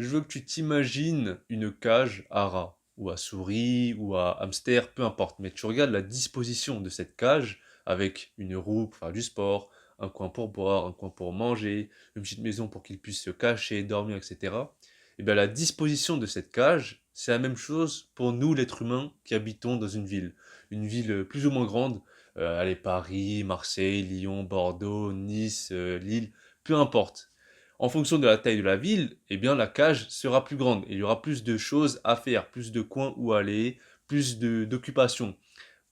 Je veux que tu t'imagines une cage à rats, ou à souris, ou à hamster, peu importe. Mais tu regardes la disposition de cette cage, avec une roue pour faire du sport, un coin pour boire, un coin pour manger, une petite maison pour qu'il puisse se cacher, dormir, etc. Et bien la disposition de cette cage, c'est la même chose pour nous, l'être humain, qui habitons dans une ville. Une ville plus ou moins grande, allez, Paris, Marseille, Lyon, Bordeaux, Nice, Lille, peu importe. En fonction de la taille de la ville, eh bien la cage sera plus grande. Il y aura plus de choses à faire, plus de coins où aller, plus d'occupations.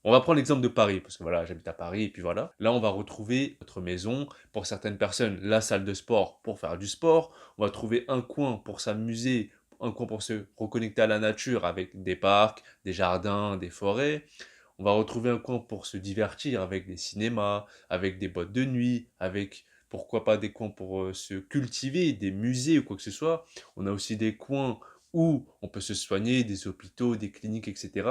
On va prendre l'exemple de Paris, parce que voilà, j'habite à Paris, et puis voilà. Là, on va retrouver notre maison, pour certaines personnes, la salle de sport pour faire du sport. On va trouver un coin pour s'amuser, un coin pour se reconnecter à la nature avec des parcs, des jardins, des forêts. On va retrouver un coin pour se divertir avec des cinémas, avec des boîtes de nuit, avec pourquoi pas des coins pour se cultiver, des musées ou quoi que ce soit. On a aussi des coins où on peut se soigner, des hôpitaux, des cliniques, etc.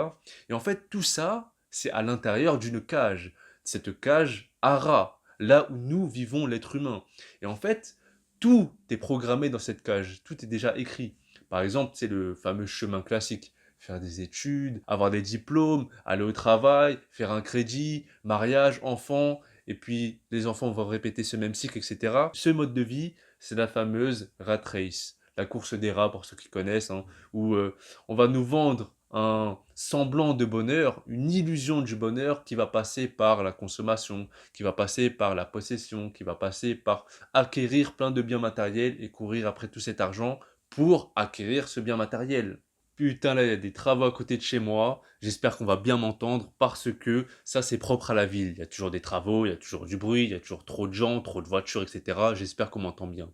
Et en fait, tout ça, c'est à l'intérieur d'une cage. Cette cage à rats, là où nous vivons l'être humain. Et en fait, tout est programmé dans cette cage, tout est déjà écrit. Par exemple, c'est le fameux chemin classique faire des études, avoir des diplômes, aller au travail, faire un crédit, mariage, enfant, et puis les enfants vont répéter ce même cycle, etc. Ce mode de vie, c'est la fameuse rat race, la course des rats pour ceux qui connaissent, hein, où on va nous vendre un semblant de bonheur, une illusion du bonheur qui va passer par la consommation, qui va passer par la possession, qui va passer par acquérir plein de biens matériels et courir après tout cet argent pour acquérir ce bien matériel. Putain, là, il y a des travaux à côté de chez moi. J'espère qu'on va bien m'entendre parce que ça, c'est propre à la ville. Il y a toujours des travaux, il y a toujours du bruit, il y a toujours trop de gens, trop de voitures, etc. J'espère qu'on m'entend bien.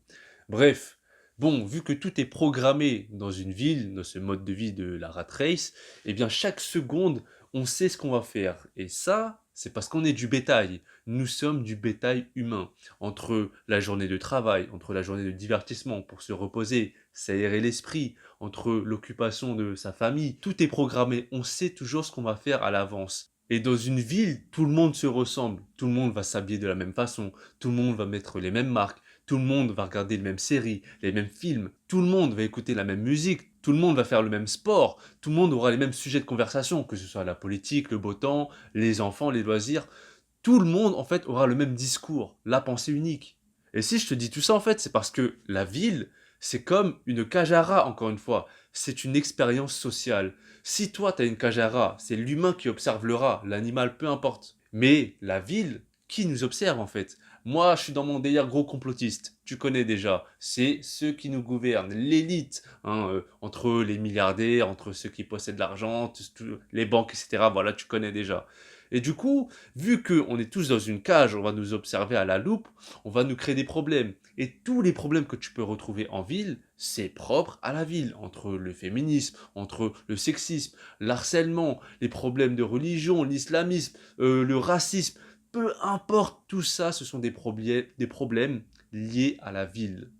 Bref, bon, vu que tout est programmé dans une ville, dans ce mode de vie de la rat race, eh bien, chaque seconde, on sait ce qu'on va faire. Et ça, c'est parce qu'on est du bétail. Nous sommes du bétail humain. Entre la journée de travail, entre la journée de divertissement pour se reposer, s'aérer l'esprit, entre l'occupation de sa famille, tout est programmé, on sait toujours ce qu'on va faire à l'avance. Et dans une ville, tout le monde se ressemble, tout le monde va s'habiller de la même façon, tout le monde va mettre les mêmes marques, tout le monde va regarder les mêmes séries, les mêmes films, tout le monde va écouter la même musique, tout le monde va faire le même sport, tout le monde aura les mêmes sujets de conversation, que ce soit la politique, le beau temps, les enfants, les loisirs. Tout le monde, en fait, aura le même discours, la pensée unique. Et si je te dis tout ça, en fait, c'est parce que la ville, c'est comme une cage à rats, encore une fois. C'est une expérience sociale. Si toi, tu as une cage à rats, c'est l'humain qui observe le rat, l'animal, peu importe. Mais la ville, qui nous observe, en fait? Moi, je suis dans mon délire gros complotiste. Tu connais déjà. C'est ceux qui nous gouvernent, l'élite, hein, entre les milliardaires, entre ceux qui possèdent l'argent, les banques, etc. Voilà, tu connais déjà. Et du coup, vu qu'on est tous dans une cage, on va nous observer à la loupe, on va nous créer des problèmes. Et tous les problèmes que tu peux retrouver en ville, c'est propre à la ville. Entre le féminisme, entre le sexisme, l'harcèlement, les problèmes de religion, l'islamisme, le racisme, peu importe, tout ça, ce sont des problèmes liés à la ville.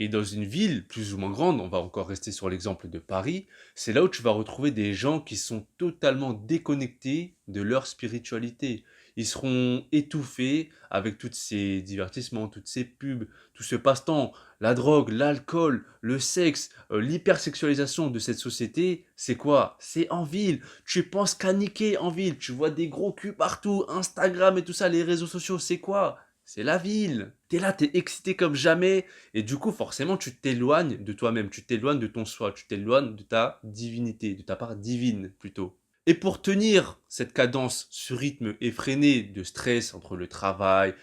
Et dans une ville plus ou moins grande, on va encore rester sur l'exemple de Paris, c'est là où tu vas retrouver des gens qui sont totalement déconnectés de leur spiritualité. Ils seront étouffés avec tous ces divertissements, toutes ces pubs, tout ce passe-temps, la drogue, l'alcool, le sexe, l'hypersexualisation de cette société. C'est quoi? C'est en ville. Tu penses qu'à niquer en ville. Tu vois des gros culs partout, Instagram et tout ça, les réseaux sociaux, c'est quoi? C'est la ville. T'es là, t'es excité comme jamais. Et du coup, forcément, tu t'éloignes de toi-même, tu t'éloignes de ton soi, tu t'éloignes de ta divinité, de ta part divine plutôt. Et pour tenir cette cadence, ce rythme effréné de stress entre le travail,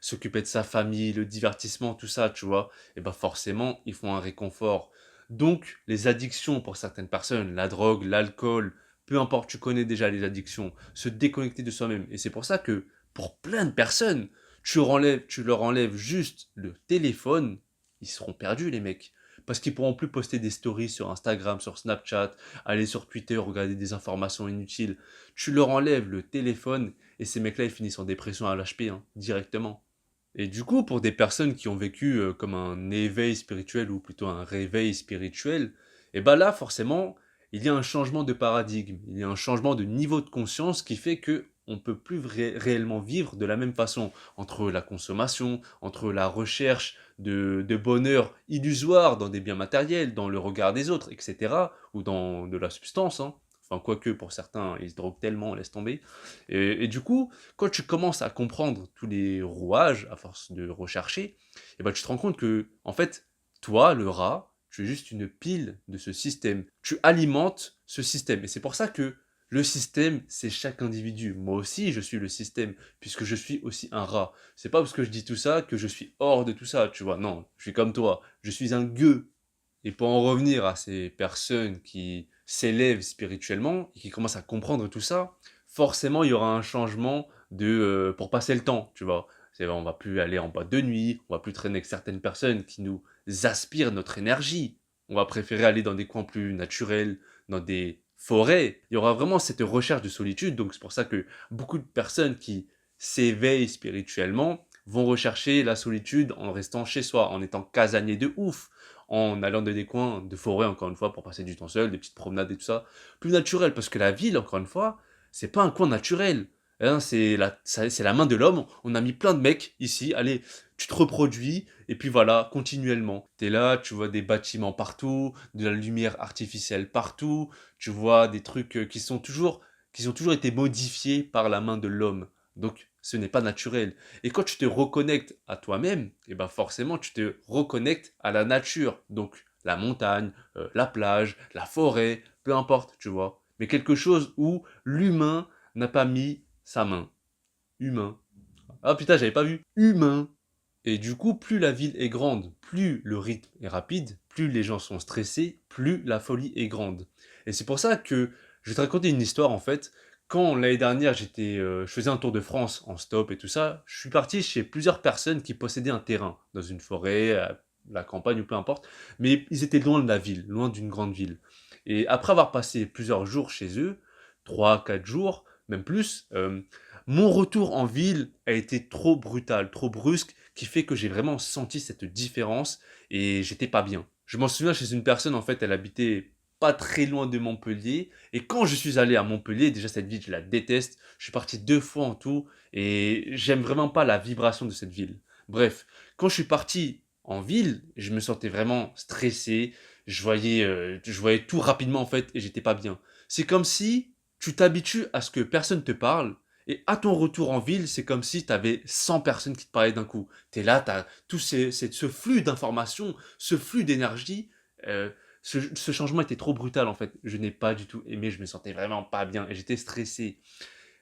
s'occuper de sa famille, le divertissement, tout ça, tu vois, et ben forcément, il faut un réconfort. Donc, les addictions pour certaines personnes, la drogue, l'alcool, peu importe, tu connais déjà les addictions, se déconnecter de soi-même. Et c'est pour ça que, pour plein de personnes, tu leur enlèves juste le téléphone, ils seront perdus les mecs. Parce qu'ils pourront plus poster des stories sur Instagram, sur Snapchat, aller sur Twitter, regarder des informations inutiles. Tu leur enlèves le téléphone et ces mecs-là ils finissent en dépression à l'HP, hein, directement. Et du coup, pour des personnes qui ont vécu comme un éveil spirituel ou plutôt un réveil spirituel, et ben là forcément, il y a un changement de paradigme, il y a un changement de niveau de conscience qui fait que on peut plus réellement vivre de la même façon entre la consommation, entre la recherche de bonheur illusoire dans des biens matériels, dans le regard des autres, etc., ou dans de la substance, hein. Enfin, quoique pour certains, ils se droguent tellement, laisse tomber. Et du coup, quand tu commences à comprendre tous les rouages, à force de rechercher, et ben, tu te rends compte que, en fait, toi, le rat, tu es juste une pile de ce système. Tu alimentes ce système. Et c'est pour ça que le système, c'est chaque individu. Moi aussi, je suis le système, puisque je suis aussi un rat. C'est pas parce que je dis tout ça que je suis hors de tout ça, tu vois. Non, je suis comme toi. Je suis un gueux. Et pour en revenir à ces personnes qui s'élèvent spirituellement et qui commencent à comprendre tout ça, forcément, il y aura un changement pour passer le temps, tu vois. On va plus aller en boîte de nuit, on va plus traîner avec certaines personnes qui nous aspirent notre énergie. On va préférer aller dans des coins plus naturels, dans des forêt. Il y aura vraiment cette recherche de solitude, donc c'est pour ça que beaucoup de personnes qui s'éveillent spirituellement vont rechercher la solitude en restant chez soi, en étant casanier de ouf, en allant dans des coins de forêt, encore une fois, pour passer du temps seul, des petites promenades et tout ça, plus naturel, parce que la ville, encore une fois, c'est pas un coin naturel. Hein, c'est la main de l'homme, on a mis plein de mecs ici, allez, tu te reproduis, et puis voilà, continuellement. T'es là, tu vois des bâtiments partout, de la lumière artificielle partout, tu vois des trucs qui ont toujours été modifiés par la main de l'homme. Donc, ce n'est pas naturel. Et quand tu te reconnectes à toi-même, et ben forcément, tu te reconnectes à la nature. Donc, la montagne, la plage, la forêt, peu importe, tu vois. Mais quelque chose où l'humain n'a pas mis sa main. Humain. Ah putain, j'avais pas vu. Humain. Et du coup, plus la ville est grande, plus le rythme est rapide, plus les gens sont stressés, plus la folie est grande. Et c'est pour ça que je vais te raconter une histoire en fait. Quand l'année dernière je faisais un tour de France en stop et tout ça, je suis parti chez plusieurs personnes qui possédaient un terrain dans une forêt, à la campagne ou peu importe, mais ils étaient loin de la ville, loin d'une grande ville. Et après avoir passé plusieurs jours chez eux, 3, 4 jours, même plus, mon retour en ville a été trop brutal, trop brusque, qui fait que j'ai vraiment senti cette différence et j'étais pas bien. Je m'en souviens chez une personne, en fait, elle habitait pas très loin de Montpellier. Et quand je suis allé à Montpellier, déjà cette ville, je la déteste. Je suis parti 2 fois en tout et j'aime vraiment pas la vibration de cette ville. Bref, quand je suis parti en ville, je me sentais vraiment stressé. Je voyais tout rapidement en fait et j'étais pas bien. C'est comme si tu t'habitues à ce que personne te parle et à ton retour en ville, c'est comme si tu avais 100 personnes qui te parlaient d'un coup. Tu es là, tu as ce flux d'informations, ce flux d'énergie. euh, ce changement était trop brutal en fait. Je n'ai pas du tout aimé, je me sentais vraiment pas bien et j'étais stressé.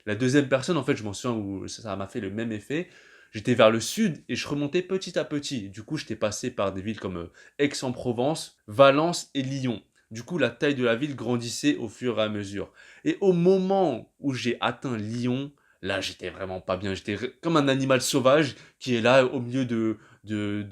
La deuxième personne, en fait, je m'en souviens où ça m'a fait le même effet. J'étais vers le sud et je remontais petit à petit. Du coup, j'étais passé par des villes comme Aix-en-Provence, Valence et Lyon. Du coup, la taille de la ville grandissait au fur et à mesure. Et au moment où j'ai atteint Lyon, là, j'étais vraiment pas bien. Comme un animal sauvage qui est là au milieu de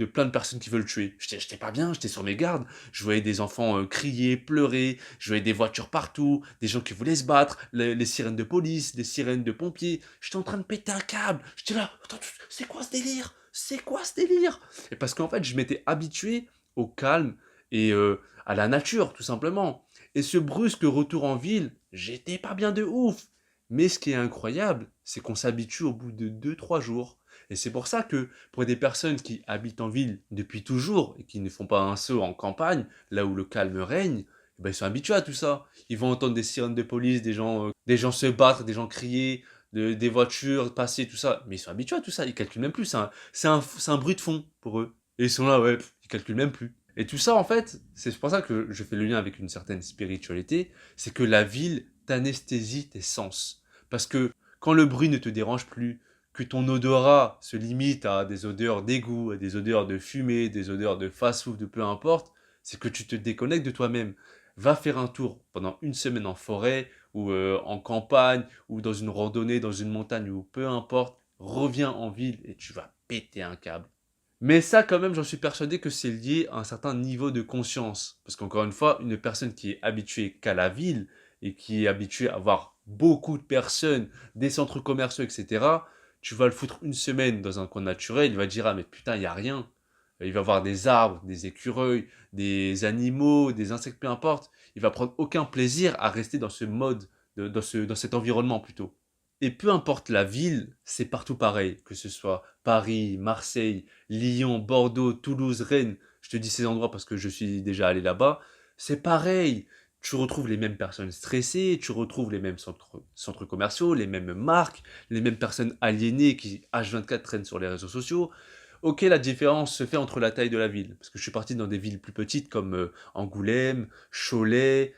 plein de personnes qui veulent le tuer. J'étais pas bien, j'étais sur mes gardes. Je voyais des enfants crier, pleurer. Je voyais des voitures partout, des gens qui voulaient se battre, les sirènes de police, les sirènes de pompiers. J'étais en train de péter un câble. J'étais là, attends, c'est quoi ce délire? C'est quoi ce délire? Et parce qu'en fait, je m'étais habitué au calme et à la nature, tout simplement. Et ce brusque retour en ville, j'étais pas bien de ouf. Mais ce qui est incroyable, c'est qu'on s'habitue au bout de 2, 3 jours. Et c'est pour ça que pour des personnes qui habitent en ville depuis toujours et qui ne font pas un saut en campagne, là où le calme règne, eh ben, ils sont habitués à tout ça. Ils vont entendre des sirènes de police, des gens se battre, des gens crier, des voitures passer, tout ça. Mais ils sont habitués à tout ça, ils calculent même plus. C'est un bruit de fond pour eux. Et ils sont là, ouais, ils calculent même plus. Et tout ça, en fait, c'est pour ça que je fais le lien avec une certaine spiritualité, c'est que la ville t'anesthésie tes sens. Parce que quand le bruit ne te dérange plus, que ton odorat se limite à des odeurs d'égout, à des odeurs de fumée, des odeurs de fast-food, de peu importe, c'est que tu te déconnectes de toi-même. Va faire un tour pendant une semaine en forêt, ou en campagne, ou dans une randonnée, dans une montagne, ou peu importe, reviens en ville et tu vas péter un câble. Mais ça, quand même, j'en suis persuadé que c'est lié à un certain niveau de conscience. Parce qu'encore une fois, une personne qui est habituée qu'à la ville et qui est habituée à voir beaucoup de personnes, des centres commerciaux, etc., tu vas le foutre une semaine dans un coin naturel, il va dire, ah mais putain, il n'y a rien. Il va voir des arbres, des écureuils, des animaux, des insectes, peu importe. Il va prendre aucun plaisir à rester dans ce mode, dans cet environnement plutôt. Et peu importe la ville, c'est partout pareil, que ce soit Paris, Marseille, Lyon, Bordeaux, Toulouse, Rennes. Je te dis ces endroits parce que je suis déjà allé là-bas. C'est pareil. Tu retrouves les mêmes personnes stressées, tu retrouves les mêmes centres commerciaux, les mêmes marques, les mêmes personnes aliénées qui H24 traînent sur les réseaux sociaux. Ok, la différence se fait entre la taille de la ville, parce que je suis parti dans des villes plus petites comme Angoulême, Cholet,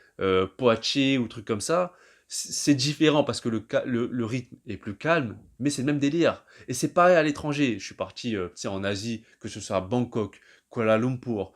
Poitiers ou trucs comme ça. C'est différent parce que le rythme est plus calme, mais c'est le même délire. Et c'est pareil à l'étranger. Je suis parti tu sais, en Asie, que ce soit à Bangkok, Kuala Lumpur,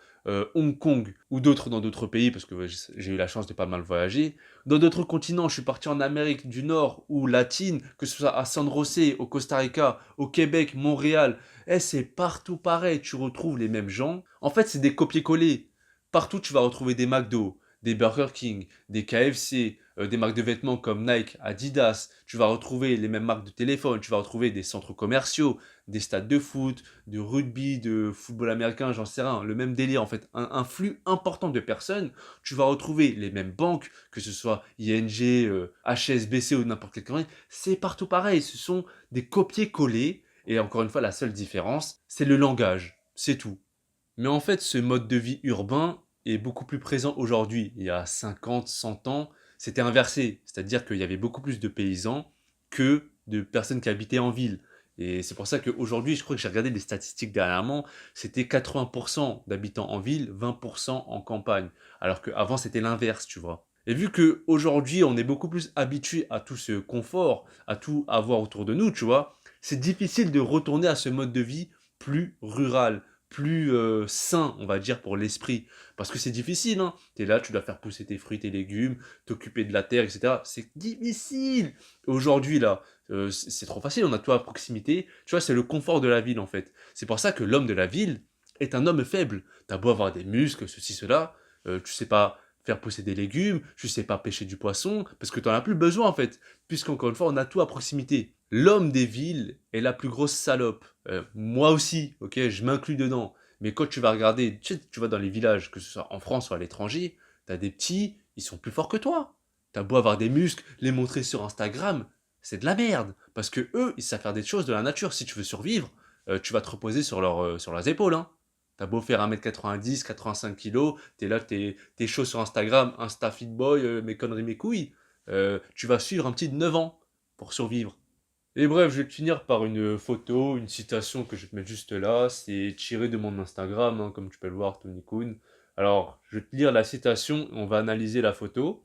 Hong Kong ou d'autres dans d'autres pays, parce que ouais, j'ai eu la chance de pas mal voyager. Dans d'autres continents, je suis parti en Amérique du Nord ou latine, que ce soit à San José, au Costa Rica, au Québec, Montréal. C'est partout pareil, tu retrouves les mêmes gens. En fait, c'est des copier-coller. Partout, tu vas retrouver des McDo, des Burger King, des KFC, des marques de vêtements comme Nike, Adidas. Tu vas retrouver les mêmes marques de téléphone, tu vas retrouver des centres commerciaux, des stades de foot, de rugby, de football américain, j'en sais rien. Le même délire, en fait. Un flux important de personnes. Tu vas retrouver les mêmes banques, que ce soit ING, HSBC ou n'importe quelle connerie. C'est partout pareil. Ce sont des copier-coller. Et encore une fois, la seule différence, c'est le langage. C'est tout. Mais en fait, ce mode de vie urbain est beaucoup plus présent aujourd'hui. Il y a 50, 100 ans, c'était inversé. C'est-à-dire qu'il y avait beaucoup plus de paysans que de personnes qui habitaient en ville. Et c'est pour ça qu'aujourd'hui, je crois que j'ai regardé les statistiques dernièrement, c'était 80% d'habitants en ville, 20% en campagne. Alors qu'avant, c'était l'inverse, tu vois. Et vu qu'aujourd'hui, on est beaucoup plus habitué à tout ce confort, à tout avoir autour de nous, tu vois, c'est difficile de retourner à ce mode de vie plus rural, plus sain, on va dire, pour l'esprit. Parce que c'est difficile, hein. Tu es là, tu dois faire pousser tes fruits, tes légumes, t'occuper de la terre, etc. C'est difficile. Aujourd'hui, là, c'est trop facile, on a tout à proximité. Tu vois, c'est le confort de la ville, en fait. C'est pour ça que l'homme de la ville est un homme faible. T'as beau avoir des muscles, ceci, cela, tu sais pas faire pousser des légumes, tu sais pas pêcher du poisson, parce que t'en as plus besoin, en fait. Puisqu'encore une fois, on a tout à proximité. L'homme des villes est la plus grosse salope. Moi aussi, ok, je m'inclus dedans. Mais quand tu vas regarder, tu sais, tu vas dans les villages, que ce soit en France ou à l'étranger, t'as des petits, ils sont plus forts que toi. T'as beau avoir des muscles, les montrer sur Instagram, c'est de la merde. Parce que eux, ils savent faire des choses de la nature. Si tu veux survivre, tu vas te reposer sur leurs épaules, hein. T'as beau faire 1m90, 85 kilos, t'es là, t'es chaud sur Instagram, Insta Fit Boy, mes conneries, mes couilles. Tu vas suivre un petit de 9 ans pour survivre. Et bref, je vais te finir par une photo, une citation que je vais te mettre juste là. C'est tiré de mon Instagram, hein, comme tu peux le voir, Tony Kuhn. Alors, je vais te lire la citation, on va analyser la photo.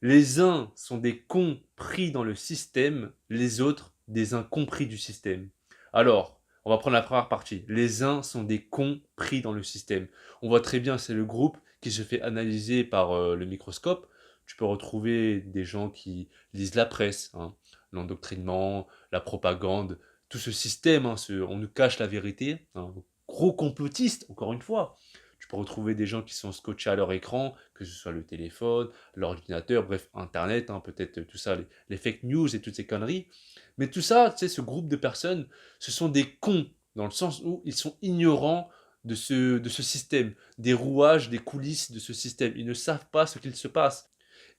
Les uns sont des cons pris dans le système, les autres des incompris du système. Alors, on va prendre la première partie. Les uns sont des cons pris dans le système. On voit très bien, c'est le groupe qui se fait analyser par le microscope. Tu peux retrouver des gens qui lisent la presse, hein, l'endoctrinement, la propagande, tout ce système, hein, on nous cache la vérité, hein, gros complotiste, encore une fois. Tu peux retrouver des gens qui sont scotchés à leur écran, que ce soit le téléphone, l'ordinateur, bref, Internet, hein, peut-être tout ça, les fake news et toutes ces conneries. Mais tout ça, tu sais, ce groupe de personnes, ce sont des cons, dans le sens où ils sont ignorants de ce système, des rouages, des coulisses de ce système. Ils ne savent pas ce qu'il se passe.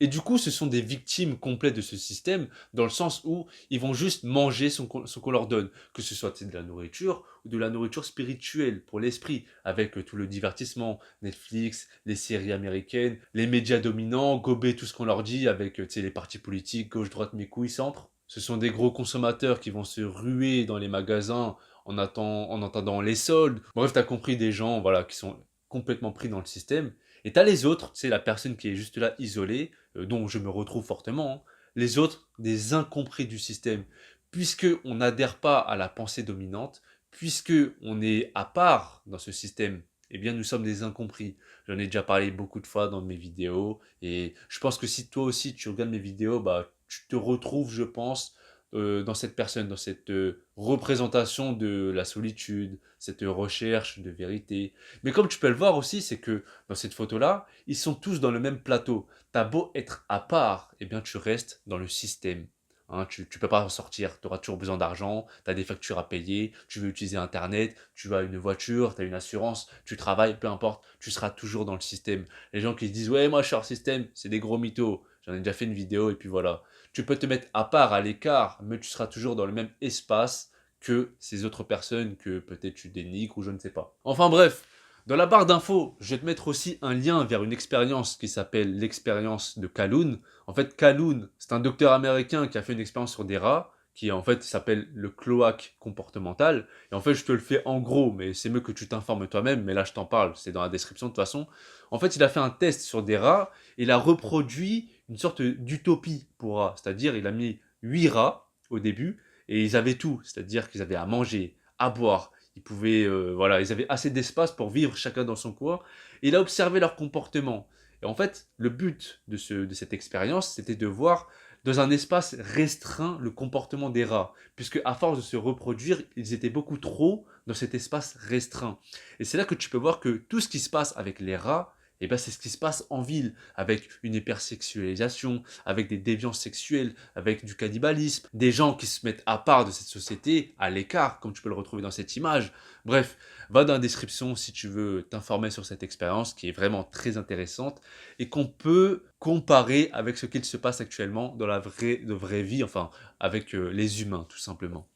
Et du coup, ce sont des victimes complètes de ce système, dans le sens où ils vont juste manger ce qu'on leur donne, que ce soit de la nourriture ou de la nourriture spirituelle pour l'esprit, avec tout le divertissement, Netflix, les séries américaines, les médias dominants, gober tout ce qu'on leur dit, avec les partis politiques, gauche, droite, mes couilles, centre. Ce sont des gros consommateurs qui vont se ruer dans les magasins en attendant les soldes. Bref, t'as compris, des gens voilà, qui sont complètement pris dans le système. Et t'as les autres, c'est la personne qui est juste là isolée, dont je me retrouve fortement, hein. Les autres, des incompris du système. Puisque on n'adhère pas à la pensée dominante, puisque on est à part dans ce système, eh bien nous sommes des incompris. J'en ai déjà parlé beaucoup de fois dans mes vidéos, et je pense que si toi aussi tu regardes mes vidéos, bah tu te retrouves, je pense, dans cette personne, dans cette représentation de la solitude, cette recherche de vérité. Mais comme tu peux le voir aussi, c'est que dans cette photo-là, ils sont tous dans le même plateau. T'as beau être à part, eh bien tu restes dans le système. Hein, tu peux pas en sortir, tu auras toujours besoin d'argent, tu as des factures à payer, tu veux utiliser Internet, tu as une voiture, tu as une assurance, tu travailles, peu importe, tu seras toujours dans le système. Les gens qui se disent « Ouais, moi je suis hors système », c'est des gros mythos. J'en ai déjà fait une vidéo et puis voilà. Tu peux te mettre à part, à l'écart, mais tu seras toujours dans le même espace que ces autres personnes que peut-être tu dénigres ou je ne sais pas. Enfin bref, dans la barre d'infos, je vais te mettre aussi un lien vers une expérience qui s'appelle l'expérience de Kaloun. En fait, Kaloun, c'est un docteur américain qui a fait une expérience sur des rats, qui en fait s'appelle le cloaque comportemental. Et en fait, je te le fais en gros, mais c'est mieux que tu t'informes toi-même, mais là je t'en parle, c'est dans la description de toute façon. En fait, il a fait un test sur des rats, et il a reproduit une sorte d'utopie pour rats. C'est-à-dire, il a mis 8 rats au début, et ils avaient tout. C'est-à-dire qu'ils avaient à manger, à boire, ils pouvaient, voilà, ils avaient assez d'espace pour vivre chacun dans son coin. Et il a observé leur comportement. Et en fait, le but de cette expérience, c'était de voir dans un espace restreint le comportement des rats, puisque à force de se reproduire, ils étaient beaucoup trop dans cet espace restreint. Et c'est là que tu peux voir que tout ce qui se passe avec les rats, eh ben c'est ce qui se passe en ville, avec une hypersexualisation, avec des déviances sexuelles, avec du cannibalisme, des gens qui se mettent à part de cette société, à l'écart, comme tu peux le retrouver dans cette image. Bref, va dans la description si tu veux t'informer sur cette expérience qui est vraiment très intéressante et qu'on peut comparer avec ce qu'il se passe actuellement dans la vraie vie, enfin avec les humains tout simplement.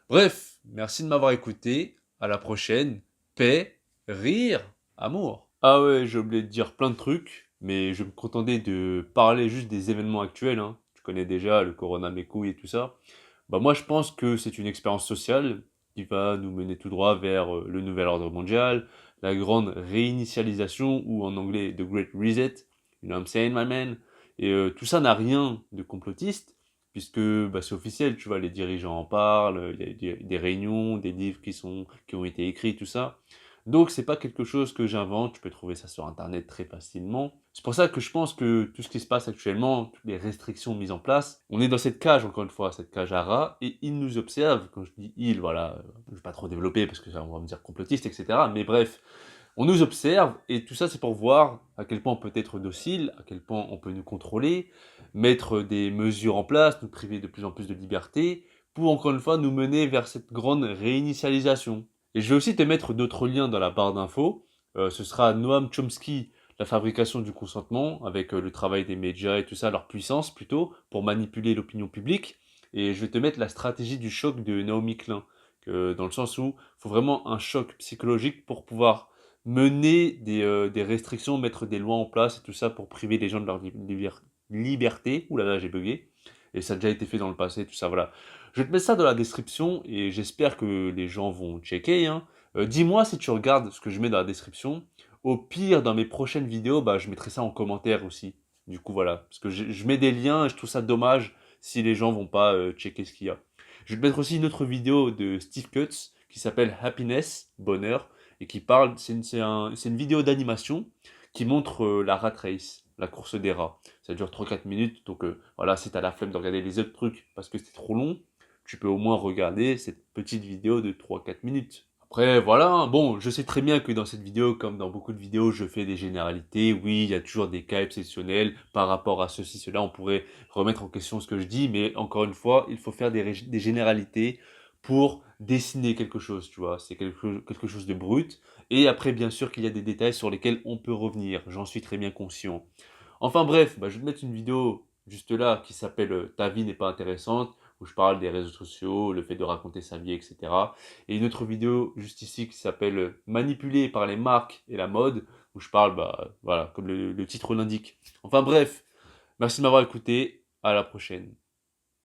Bref, merci de m'avoir écouté, à la prochaine, paix, rire, amour. Ah ouais, j'ai oublié de dire plein de trucs, mais je me contentais de parler juste des événements actuels, hein. Tu connais déjà le corona mes couilles et tout ça. Bah moi je pense que c'est une expérience sociale qui va nous mener tout droit vers le nouvel ordre mondial, la grande réinitialisation ou en anglais The Great Reset, you know what I'm saying my man. Et tout ça n'a rien de complotiste puisque bah, c'est officiel, tu vois, les dirigeants en parlent, il y a des réunions, des livres qui ont été écrits, tout ça. Donc c'est pas quelque chose que j'invente, tu peux trouver ça sur internet très facilement. C'est pour ça que je pense que tout ce qui se passe actuellement, toutes les restrictions mises en place, on est dans cette cage encore une fois, cette cage à rats, et ils nous observent. Quand je dis ils, voilà, je vais pas trop développer parce que ça, on va me dire complotiste, etc. Mais bref, on nous observe et tout ça c'est pour voir à quel point on peut être docile, à quel point on peut nous contrôler, mettre des mesures en place, nous priver de plus en plus de liberté, pour encore une fois nous mener vers cette grande réinitialisation. Et je vais aussi te mettre d'autres liens dans la barre d'infos. Ce sera Noam Chomsky, la fabrication du consentement, avec le travail des médias et tout ça, leur puissance plutôt, pour manipuler l'opinion publique. Et je vais te mettre la stratégie du choc de Naomi Klein, dans le sens où il faut vraiment un choc psychologique pour pouvoir mener des restrictions, mettre des lois en place et tout ça pour priver les gens de leur liberté. Ouh là là, j'ai bugué. Et ça a déjà été fait dans le passé, tout ça, voilà. Je vais te mettre ça dans la description et j'espère que les gens vont checker, hein. Dis-moi si tu regardes ce que je mets dans la description. Au pire, dans mes prochaines vidéos, bah, je mettrai ça en commentaire aussi. Du coup, voilà. Parce que je mets des liens et je trouve ça dommage si les gens vont pas checker ce qu'il y a. Je vais te mettre aussi une autre vidéo de Steve Cutts qui s'appelle Happiness, bonheur, et qui parle, c'est une vidéo d'animation qui montre la rat race, la course des rats. Ça dure 3-4 minutes, donc voilà, si tu as la flemme de regarder les autres trucs parce que c'est trop long, tu peux au moins regarder cette petite vidéo de 3-4 minutes. Après, voilà, hein. Bon, je sais très bien que dans cette vidéo, comme dans beaucoup de vidéos, je fais des généralités. Oui, il y a toujours des cas exceptionnels par rapport à ceci, cela. On pourrait remettre en question ce que je dis, mais encore une fois, il faut faire des généralités pour dessiner quelque chose, tu vois. C'est quelque chose de brut. Et après, bien sûr qu'il y a des détails sur lesquels on peut revenir. J'en suis très bien conscient. Enfin bref, bah, je vais te mettre une vidéo juste là qui s'appelle Ta vie n'est pas intéressante, où je parle des réseaux sociaux, le fait de raconter sa vie, etc. Et une autre vidéo juste ici qui s'appelle Manipulé par les marques et la mode, où je parle, bah, voilà, comme le titre l'indique. Enfin bref, merci de m'avoir écouté, à la prochaine.